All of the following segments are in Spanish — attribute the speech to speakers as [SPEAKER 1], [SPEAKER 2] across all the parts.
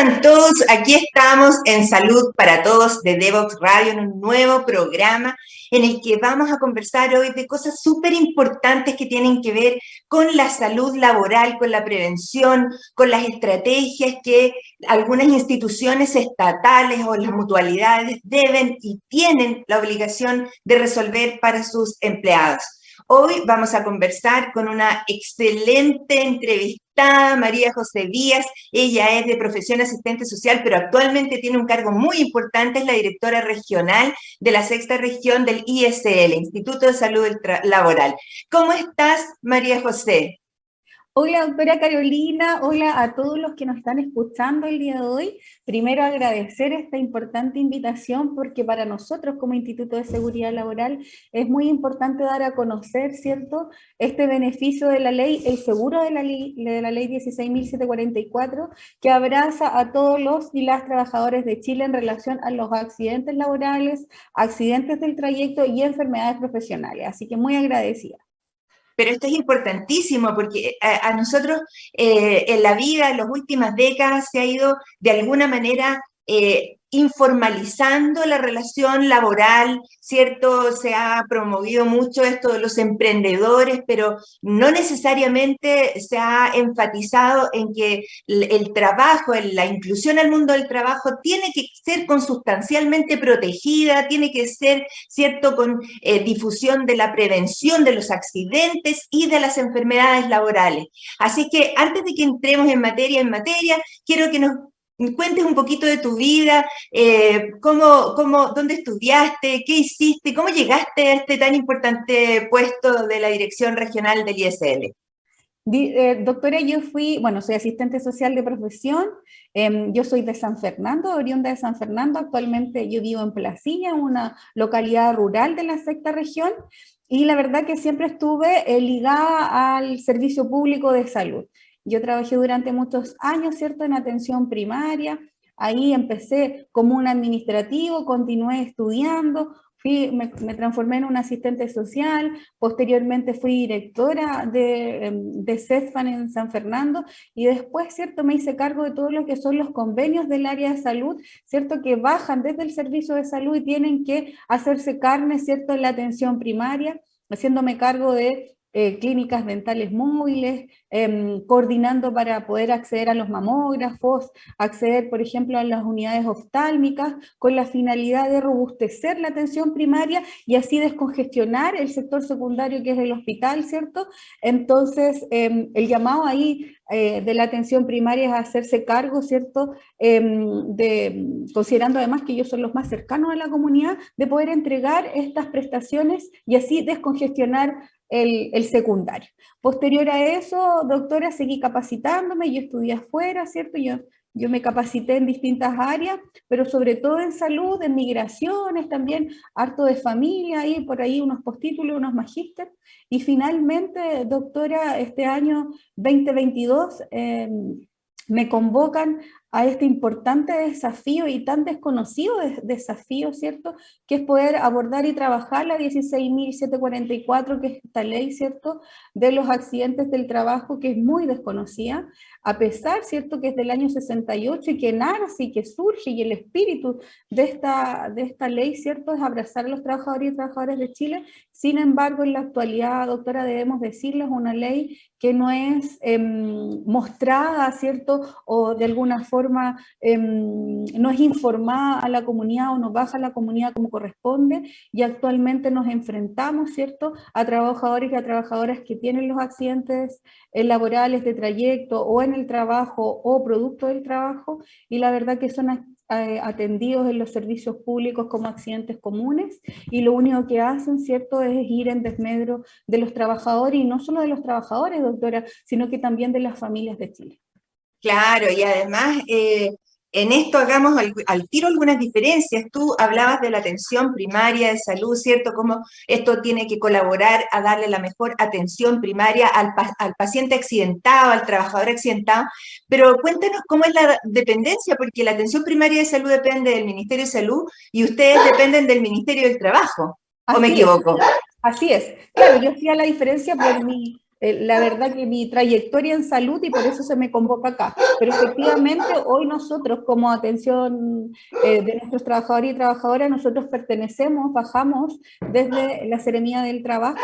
[SPEAKER 1] están todos? Aquí estamos en Salud para Todos de Devox Radio, en un nuevo programa en el que vamos a conversar hoy de cosas súper importantes que tienen que ver con la salud laboral, con la prevención, con las estrategias que algunas instituciones estatales o las mutualidades deben y tienen la obligación de resolver para sus empleados. Hoy vamos a conversar con una excelente entrevistada, María José Díaz. Ella es de profesión asistente social, pero actualmente tiene un cargo muy importante, es la directora regional de la sexta región del ISL, Instituto de Salud Laboral. ¿Cómo estás, María José?
[SPEAKER 2] Hola, doctora Carolina, hola a todos los que nos están escuchando el día de hoy. Primero agradecer esta importante invitación porque para nosotros como Instituto de Seguridad Laboral es muy importante dar a conocer, ¿cierto?, este beneficio de la ley, el seguro de la ley 16.744, que abraza a todos los y las trabajadores de Chile en relación a los accidentes laborales, accidentes del trayecto y enfermedades profesionales. Así que muy agradecida.
[SPEAKER 1] Pero esto es importantísimo porque a nosotros en la vida, en las últimas décadas, se ha ido de alguna manera informalizando la relación laboral, ¿cierto? Se ha promovido mucho esto de los emprendedores, pero no necesariamente se ha enfatizado en que el trabajo, la inclusión al mundo del trabajo tiene que ser consustancialmente protegida, tiene que ser, ¿cierto?, con difusión de la prevención de los accidentes y de las enfermedades laborales. Así que antes de que entremos en materia, quiero que nos cuentes un poquito de tu vida, dónde estudiaste, qué hiciste, cómo llegaste a este tan importante puesto de la dirección regional del ISL.
[SPEAKER 2] Doctora, yo fui, bueno, soy asistente social de profesión, yo soy de San Fernando, oriunda de San Fernando, actualmente yo vivo en Placilla, una localidad rural de la sexta región, y la verdad que siempre estuve ligada al servicio público de salud. Yo trabajé durante muchos años, ¿cierto?, en atención primaria, ahí empecé como un administrativo, continué estudiando, me transformé en una asistente social, posteriormente fui directora de CESFAN en San Fernando y después, ¿cierto?, me hice cargo de todo lo que son los convenios del área de salud, ¿cierto?, que bajan desde el servicio de salud y tienen que hacerse carne, ¿cierto?, en la atención primaria, haciéndome cargo de clínicas dentales móviles, coordinando para poder acceder a los mamógrafos, acceder, por ejemplo, a las unidades oftálmicas, con la finalidad de robustecer la atención primaria y así descongestionar el sector secundario que es el hospital, ¿cierto? Entonces, el llamado ahí de la atención primaria es hacerse cargo, ¿cierto? Considerando además que ellos son los más cercanos a la comunidad, de poder entregar estas prestaciones y así descongestionar el secundario. Posterior a eso, doctora, seguí capacitándome, yo estudié afuera, ¿cierto? Yo me capacité en distintas áreas, pero sobre todo en salud, en migraciones, también harto de familia, y por ahí unos postítulos, unos magíster. Y finalmente, doctora, este año 2022 me convocan a este importante desafío y tan desconocido desafío, ¿cierto?, que es poder abordar y trabajar la 16.744, que es esta ley, ¿cierto?, de los accidentes del trabajo, que es muy desconocida, a pesar, ¿cierto?, que es del año 68 y que nace y que surge, y el espíritu de esta ley, ¿cierto?, es abrazar a los trabajadores y trabajadoras de Chile. Sin embargo, en la actualidad, doctora, debemos decirles, es una ley que no es mostrada, ¿cierto?, o de alguna forma no es informada a la comunidad o no baja a la comunidad como corresponde, y actualmente nos enfrentamos, ¿cierto?, a trabajadores y a trabajadoras que tienen los accidentes laborales de trayecto o en el trabajo o producto del trabajo, y la verdad que son atendidos en los servicios públicos como accidentes comunes, y lo único que hacen, ¿cierto?, es ir en desmedro de los trabajadores, y no solo de los trabajadores, doctora, sino que también de las familias de Chile.
[SPEAKER 1] Claro, y además en esto hagamos al tiro algunas diferencias. Tú hablabas de la atención primaria de salud, ¿cierto? Cómo esto tiene que colaborar a darle la mejor atención primaria al paciente accidentado, al trabajador accidentado, pero cuéntanos cómo es la dependencia, porque la atención primaria de salud depende del Ministerio de Salud y ustedes dependen del Ministerio del Trabajo, ¿o me
[SPEAKER 2] Así es.
[SPEAKER 1] equivoco?
[SPEAKER 2] Así es. Claro, yo hacía la diferencia por la verdad que mi trayectoria en salud y por eso se me convoca acá. Pero efectivamente hoy nosotros como atención de nuestros trabajadores y trabajadoras, nosotros pertenecemos, bajamos desde la Seremía del Trabajo,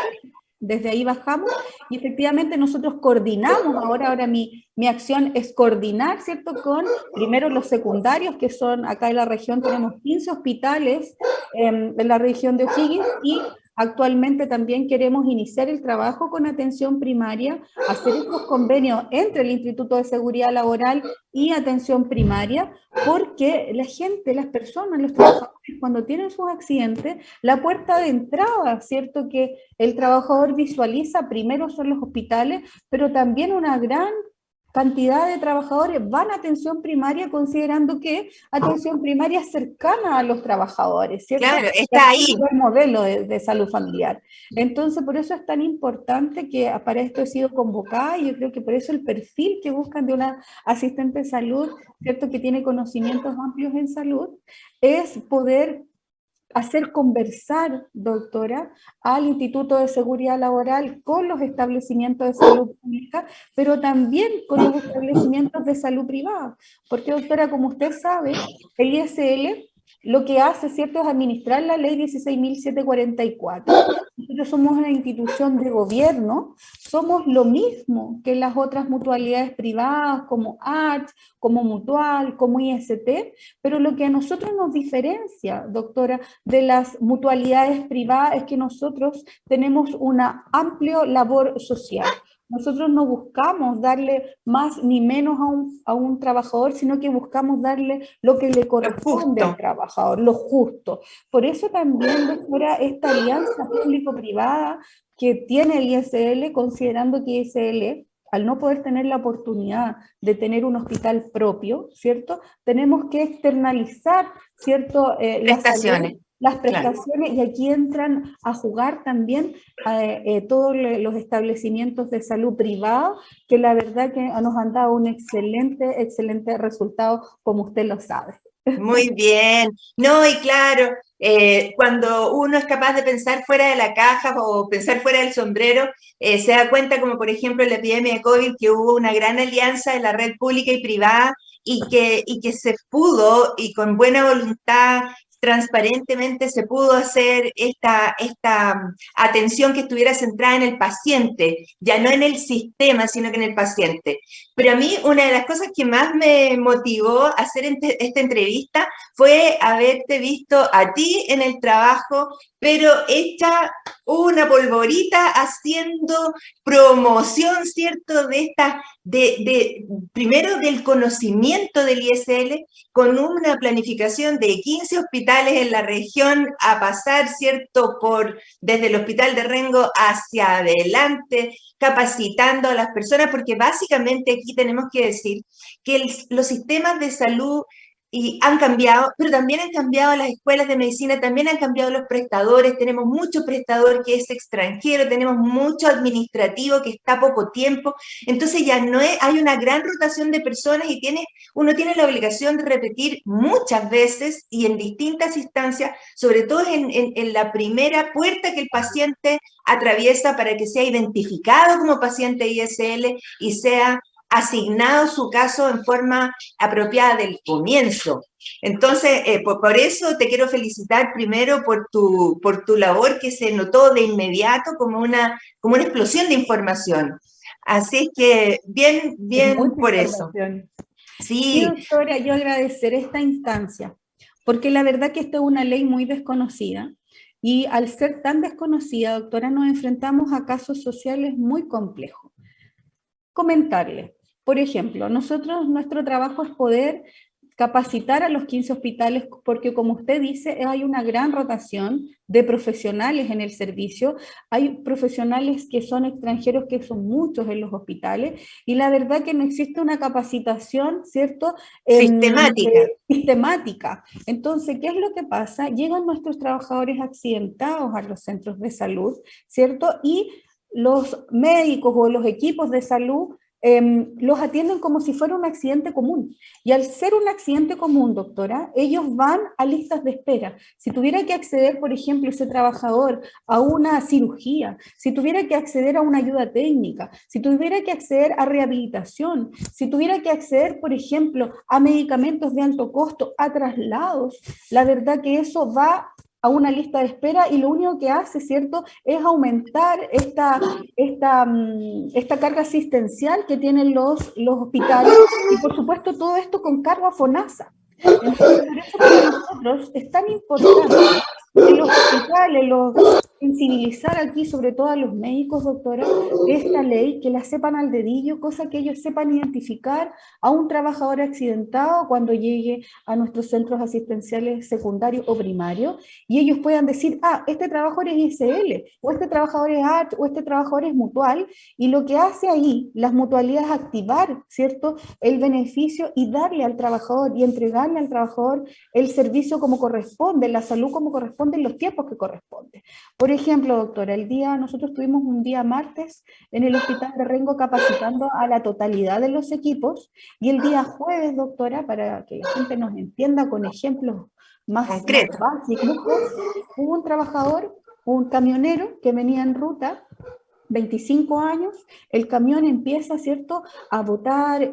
[SPEAKER 2] desde ahí bajamos y efectivamente nosotros coordinamos, ahora mi acción es coordinar, ¿cierto? Con primero los secundarios, que son acá en la región, tenemos 15 hospitales en la región de O'Higgins y actualmente también queremos iniciar el trabajo con atención primaria, hacer estos convenios entre el Instituto de Seguridad Laboral y atención primaria, porque la gente, las personas, los trabajadores, cuando tienen sus accidentes, la puerta de entrada, ¿cierto? Que el trabajador visualiza primero son los hospitales, pero también una gran cantidad de trabajadores van a atención primaria considerando que atención primaria es cercana a los trabajadores, ¿cierto?
[SPEAKER 1] Claro,
[SPEAKER 2] Y
[SPEAKER 1] está
[SPEAKER 2] así
[SPEAKER 1] ahí.
[SPEAKER 2] es el modelo de salud familiar. Entonces, por eso es tan importante que para esto he sido convocada y yo creo que por eso el perfil que buscan de una asistente de salud, ¿cierto? Que tiene conocimientos amplios en salud, es poder hacer conversar, doctora, al Instituto de Seguridad Laboral con los establecimientos de salud pública, pero también con los establecimientos de salud privada. Porque, doctora, como usted sabe, el ISL lo que hace, ¿cierto?, es administrar la ley 16.744. Nosotros somos una institución de gobierno, somos lo mismo que las otras mutualidades privadas como ART, como Mutual, como IST, pero lo que a nosotros nos diferencia, doctora, de las mutualidades privadas es que nosotros tenemos una amplia labor social. Nosotros no buscamos darle más ni menos a un trabajador, sino que buscamos darle lo que le
[SPEAKER 1] Lo
[SPEAKER 2] corresponde al
[SPEAKER 1] justo.
[SPEAKER 2] trabajador, lo justo. Por eso también, doctora, esta alianza público-privada que tiene el ISL, considerando que ISL, al no poder tener la oportunidad de tener un hospital propio, ¿cierto? Tenemos que externalizar, ¿cierto? La salud,
[SPEAKER 1] Prestaciones,
[SPEAKER 2] las
[SPEAKER 1] claro.
[SPEAKER 2] prestaciones, y aquí entran a jugar también todos los establecimientos de salud privada, que la verdad que nos han dado un excelente, excelente resultado, como usted lo sabe.
[SPEAKER 1] Muy bien. No, y claro, cuando uno es capaz de pensar fuera de la caja o pensar fuera del sombrero, se da cuenta, como por ejemplo en la epidemia de COVID, que hubo una gran alianza de la red pública y privada y que se pudo, y con buena voluntad, transparentemente se pudo hacer esta atención que estuviera centrada en el paciente, ya no en el sistema, sino que en el paciente. Pero a mí una de las cosas que más me motivó a hacer esta entrevista fue haberte visto a ti en el trabajo, pero hecha una polvorita haciendo promoción, ¿cierto? Primero del conocimiento del ISL, con una planificación de 15 hospitales en la región a pasar, ¿cierto? Desde el hospital de Rengo hacia adelante, capacitando a las personas, porque básicamente aquí tenemos que decir que los sistemas de salud han cambiado, pero también han cambiado las escuelas de medicina, también han cambiado los prestadores, tenemos mucho prestador que es extranjero, tenemos mucho administrativo que está poco tiempo, entonces ya no hay una gran rotación de personas y uno tiene la obligación de repetir muchas veces y en distintas instancias, sobre todo en la primera puerta que el paciente atraviesa para que sea identificado como paciente ISL y sea asignado su caso en forma apropiada del comienzo. Entonces, por eso te quiero felicitar primero por tu labor que se notó de inmediato como una explosión de información. Así que bien,
[SPEAKER 2] Es
[SPEAKER 1] bien
[SPEAKER 2] mucha
[SPEAKER 1] por eso.
[SPEAKER 2] información. Sí,
[SPEAKER 1] Sí,
[SPEAKER 2] doctora, yo agradecer esta instancia, porque la verdad que esta es una ley muy desconocida y al ser tan desconocida, doctora, nos enfrentamos a casos sociales muy complejos. Comentarle, por ejemplo, nuestro trabajo es poder capacitar a los 15 hospitales, porque como usted dice, hay una gran rotación de profesionales en el servicio, hay profesionales que son extranjeros, que son muchos en los hospitales, y la verdad que no existe una capacitación, ¿cierto?
[SPEAKER 1] sistemática.
[SPEAKER 2] Sistemática. Entonces, ¿qué es lo que pasa? Llegan nuestros trabajadores accidentados a los centros de salud, ¿cierto? Y los médicos o los equipos de salud los atienden como si fuera un accidente común. Y al ser un accidente común, doctora, ellos van a listas de espera. Si tuviera que acceder, por ejemplo, ese trabajador a una cirugía, si tuviera que acceder a una ayuda técnica, si tuviera que acceder a rehabilitación, si tuviera que acceder, por ejemplo, a medicamentos de alto costo, a traslados, la verdad que eso va a una lista de espera y lo único que hace, ¿cierto?, es aumentar esta carga asistencial que tienen los hospitales y por supuesto todo esto con carga FONASA. Entonces, por eso para nosotros es tan importante que los hospitales, sensibilizar aquí, sobre todo a los médicos, doctora, de esta ley, que la sepan al dedillo, cosa que ellos sepan identificar a un trabajador accidentado cuando llegue a nuestros centros asistenciales secundarios o primarios, y ellos puedan decir, ah, este trabajador es ISL, o este trabajador es ART, o este trabajador es mutual, y lo que hace ahí, las mutualidades, activar, ¿cierto?, el beneficio y darle al trabajador y entregarle al trabajador el servicio como corresponde, la salud como corresponde, en los tiempos que corresponde. Por ejemplo, doctora, nosotros tuvimos un día martes en el Hospital de Rengo capacitando a la totalidad de los equipos, y el día jueves, doctora, para que la gente nos entienda con ejemplos más básicos, hubo un trabajador, un camionero que venía en ruta, 25 años, el camión empieza, ¿cierto?, a botar,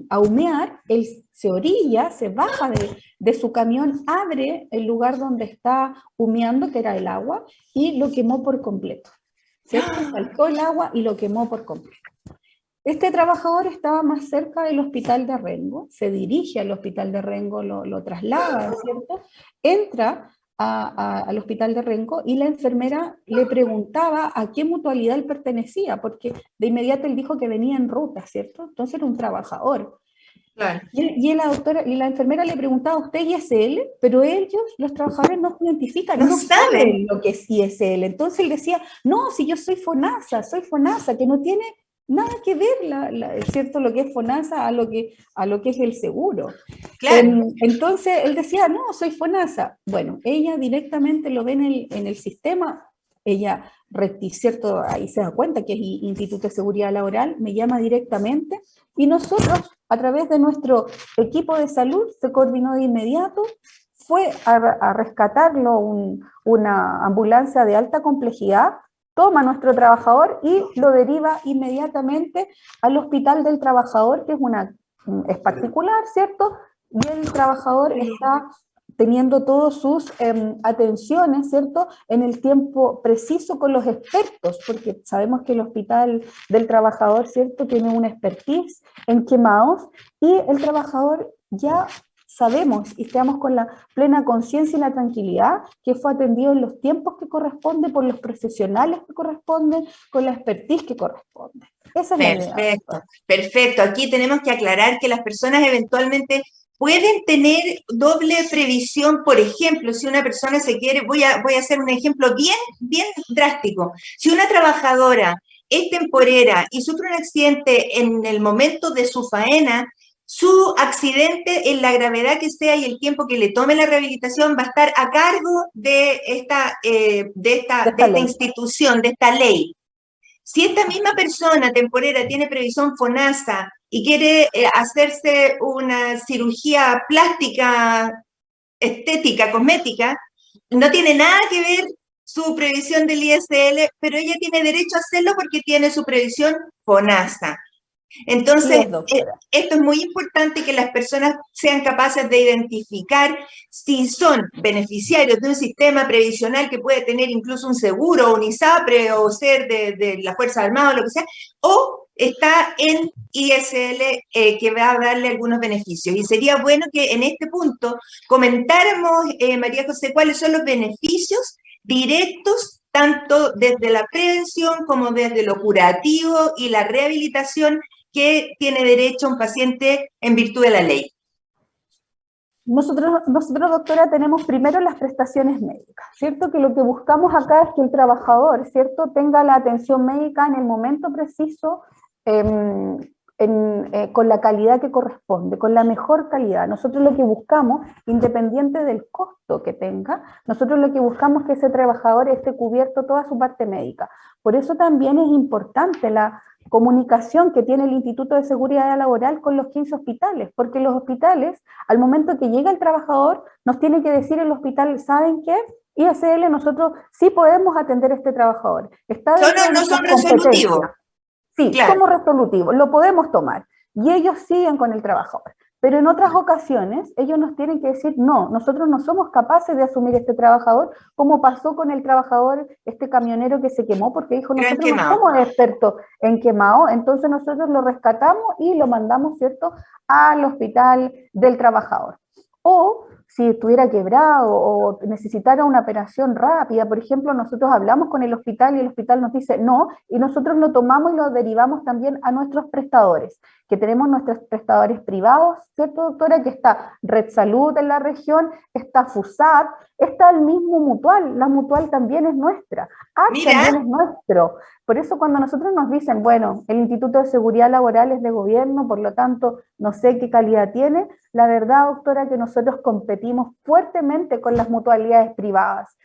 [SPEAKER 2] a humear, él se orilla, se baja de su camión, abre el lugar donde está humeando, que era el agua, y lo quemó por completo, ¿cierto? Saltó el agua y lo quemó por completo. Este trabajador estaba más cerca del hospital de Rengo, se dirige al hospital de Rengo, lo traslada, ¿cierto? Entra al hospital de Rengo y la enfermera le preguntaba a qué mutualidad él pertenecía, porque de inmediato él dijo que venía en ruta, ¿cierto? Entonces era un trabajador. Claro. Y la enfermera le preguntaba, ¿usted es ISL? Pero ellos, los trabajadores, no se identifican, no saben lo que es ISL. Entonces él decía, no, si yo soy FONASA, que no tiene nada que ver, ¿cierto?, lo que es FONASA a lo que es el seguro. Claro. Entonces él decía, no, soy FONASA. Bueno, ella directamente lo ve en el sistema, ella, ¿cierto?, ahí se da cuenta que es Instituto de Seguridad Laboral, me llama directamente, y nosotros, a través de nuestro equipo de salud, se coordinó de inmediato, fue a rescatarlo una ambulancia de alta complejidad, toma a nuestro trabajador y lo deriva inmediatamente al hospital del trabajador, que es particular, ¿cierto? Y el trabajador está teniendo todas sus atenciones, ¿cierto?, en el tiempo preciso con los expertos, porque sabemos que el hospital del trabajador, ¿cierto?, tiene una expertise en quemados, y el trabajador ya sabemos y estamos con la plena conciencia y la tranquilidad que fue atendido en los tiempos que corresponde, por los profesionales que corresponden, con la expertise que corresponde. Esa es la idea.
[SPEAKER 1] Perfecto, perfecto. Aquí tenemos que aclarar que las personas eventualmente pueden tener doble previsión. Por ejemplo, si una persona se quiere, voy a hacer un ejemplo bien drástico. Si una trabajadora es temporera y sufre un accidente en el momento de su faena, su accidente, en la gravedad que sea y el tiempo que le tome la rehabilitación, va a estar a cargo de esta institución, de esta ley. Si esta misma persona temporera tiene previsión FONASA y quiere hacerse una cirugía plástica, estética, cosmética, no tiene nada que ver su previsión del ISL, pero ella tiene derecho a hacerlo porque tiene su previsión FONASA. Entonces, esto es muy importante, que las personas sean capaces de identificar si son beneficiarios de un sistema previsional que puede tener incluso un seguro, un ISAPRE, o ser de la Fuerza Armada o lo que sea, o está en ISL, que va a darle algunos beneficios. Y sería bueno que en este punto comentáramos, María José, cuáles son los beneficios directos, tanto desde la prevención como desde lo curativo y la rehabilitación, que tiene derecho un paciente en virtud de la ley.
[SPEAKER 2] Nosotros, doctora, tenemos primero las prestaciones médicas, ¿cierto? Que lo que buscamos acá es que el trabajador, ¿cierto?, tenga la atención médica en el momento preciso, con la calidad que corresponde, con la mejor calidad. Nosotros lo que buscamos, independiente del costo que tenga, nosotros lo que buscamos es que ese trabajador esté cubierto toda su parte médica. Por eso también es importante comunicación que tiene el Instituto de Seguridad Laboral con los 15 hospitales, porque los hospitales, al momento que llega el trabajador, nos tiene que decir el hospital, ¿saben qué? ISL, nosotros sí podemos atender a este trabajador. Está dentro de
[SPEAKER 1] No son
[SPEAKER 2] nuestra
[SPEAKER 1] resolutivos.
[SPEAKER 2] competencia. Sí,
[SPEAKER 1] Claro.
[SPEAKER 2] somos resolutivos, lo podemos tomar. Y ellos siguen con el trabajador. Pero en otras ocasiones, ellos nos tienen que decir, no, nosotros no somos capaces de asumir este trabajador, como pasó con el trabajador, este camionero que se quemó, porque dijo, nosotros no somos expertos en quemado, entonces nosotros lo rescatamos y lo mandamos, ¿cierto?, al hospital del trabajador. O si estuviera quebrado o necesitara una operación rápida, por ejemplo, nosotros hablamos con el hospital y el hospital nos dice no, y nosotros lo tomamos y lo derivamos también a nuestros prestadores, que tenemos nuestros prestadores privados, ¿cierto, doctora? Que está Red Salud en la región, está FUSAT, está el mismo Mutual, la Mutual también es nuestra, también es nuestro. Por eso cuando nosotros nos dicen, bueno, el Instituto de Seguridad Laboral es de gobierno, por lo tanto, no sé qué calidad tiene, la verdad, doctora, que nosotros competimos fuertemente con las mutualidades privadas.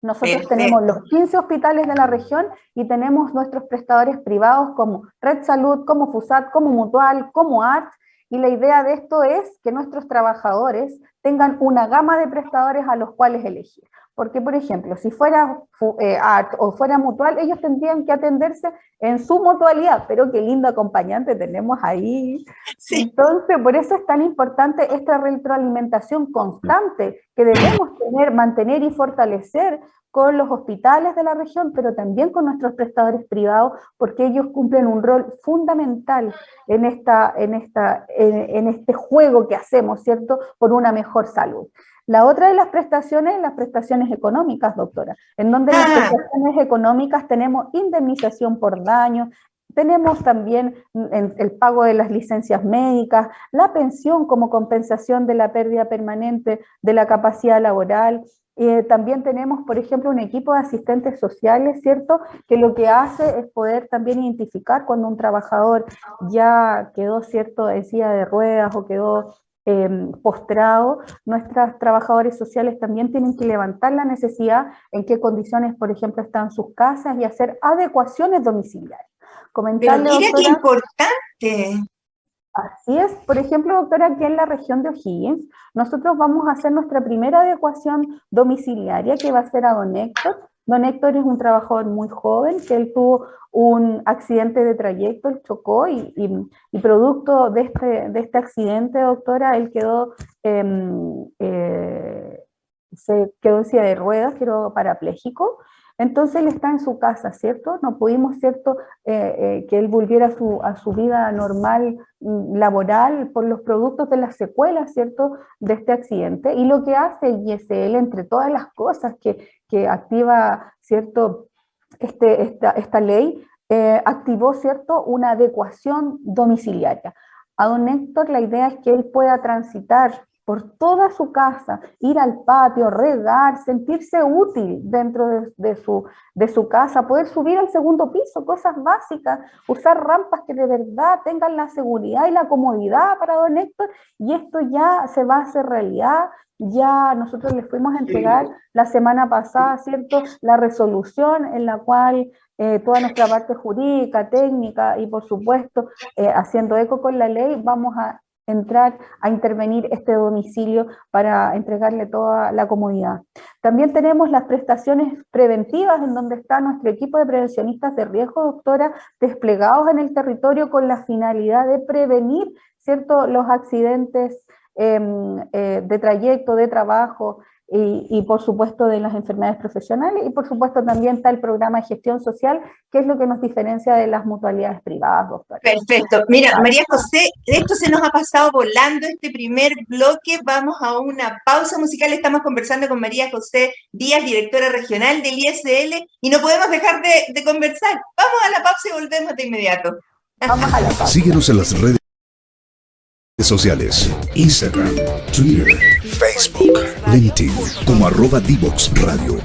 [SPEAKER 2] Nosotros tenemos los 15 hospitales de la región y tenemos nuestros prestadores privados como Red Salud, como FUSAT, como Mutual, como ART, y la idea de esto es que nuestros trabajadores tengan una gama de prestadores a los cuales elegir. Porque, por ejemplo, si fuera ART o fuera Mutual, ellos tendrían que atenderse en su mutualidad, pero qué lindo acompañante tenemos ahí. Sí. Entonces, por eso es tan importante esta retroalimentación constante que debemos tener, mantener y fortalecer con los hospitales de la región, pero también con nuestros prestadores privados, porque ellos cumplen un rol fundamental en este juego que hacemos, ¿cierto?, por una mejor salud. La otra de las prestaciones económicas, doctora, en donde las prestaciones económicas tenemos indemnización por daño, tenemos también el pago de las licencias médicas, la pensión como compensación de la pérdida permanente de la capacidad laboral. También tenemos, por ejemplo, un equipo de asistentes sociales, ¿cierto?, que lo que hace es poder también identificar cuando un trabajador ya quedó, ¿cierto?, en silla de ruedas o quedó postrado. Nuestros trabajadores sociales también tienen que levantar la necesidad en qué condiciones, por ejemplo, están sus casas y hacer adecuaciones domiciliarias.
[SPEAKER 1] Comentarle, pero mira, doctora, qué importante.
[SPEAKER 2] Así es. Por ejemplo, doctora, aquí en la región de O'Higgins, nosotros vamos a hacer nuestra primera adecuación domiciliaria, que va a ser a don Héctor. Don Héctor es un trabajador muy joven, que él tuvo un accidente de trayecto, él chocó y producto de este accidente, doctora, él quedó, se quedó en silla de ruedas, quedó parapléjico. Entonces él está en su casa, ¿cierto? No pudimos, ¿cierto?, que él volviera a su vida normal laboral por los productos de las secuelas, ¿cierto?, de este accidente. Y lo que hace ISL, entre todas las cosas que activa, ¿cierto?, esta ley, activó, ¿cierto?, una adecuación domiciliaria. A don Héctor la idea es que él pueda transitar por toda su casa, ir al patio, regar, sentirse útil dentro de su casa, poder subir al segundo piso, cosas básicas, usar rampas que de verdad tengan la seguridad y la comodidad para don Héctor, y esto ya se va a hacer realidad. Ya nosotros les fuimos a entregar la semana pasada, ¿cierto?, la resolución en la cual toda nuestra parte jurídica, técnica y por supuesto haciendo eco con la ley, vamos a entrar a intervenir este domicilio para entregarle toda la comodidad. También tenemos las prestaciones preventivas, en donde está nuestro equipo de prevencionistas de riesgo, doctora, desplegados en el territorio con la finalidad de prevenir, ¿cierto?, los accidentes de trayecto, de trabajo y por supuesto de las enfermedades profesionales, y por supuesto también está el programa de gestión social, que es lo que nos diferencia de las mutualidades privadas, doctora.
[SPEAKER 1] Perfecto. Mira, María José, esto se nos ha pasado volando este primer bloque. Vamos a una pausa musical. Estamos conversando con María José Díaz, directora regional del ISL, y no podemos dejar de conversar. Vamos a la pausa y volvemos de inmediato.
[SPEAKER 2] Vamos a la pausa.
[SPEAKER 3] Síguenos en las redes sociales, Instagram, Twitter, Facebook, LinkedIn, como @Divox Radio,